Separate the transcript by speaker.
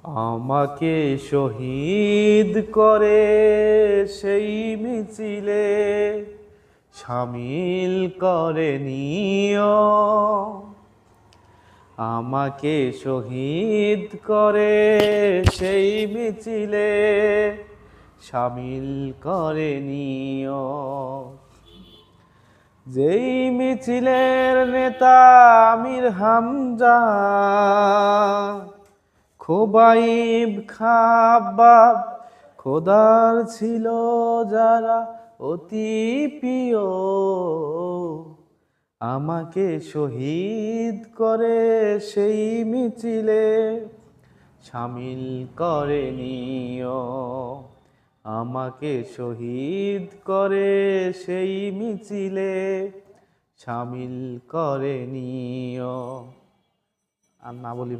Speaker 1: আমাকে শহীদ করে সেই মিছিলে শামিল করে নিও। আমাকে শহীদ করে সেই মিছিলে শামিল করে নিও। যেই মিছিলের নেতা আমির হামজা, খোবাইব খাব্বাব, খোদার ছিল যারা অতি প্রিয়। আমাকে শহীদ করে সেই মিছিলে শামিল করে নিও। আমাকে শহীদ করে সেই মিছিলে শামিল করে নিও। আর না বলি।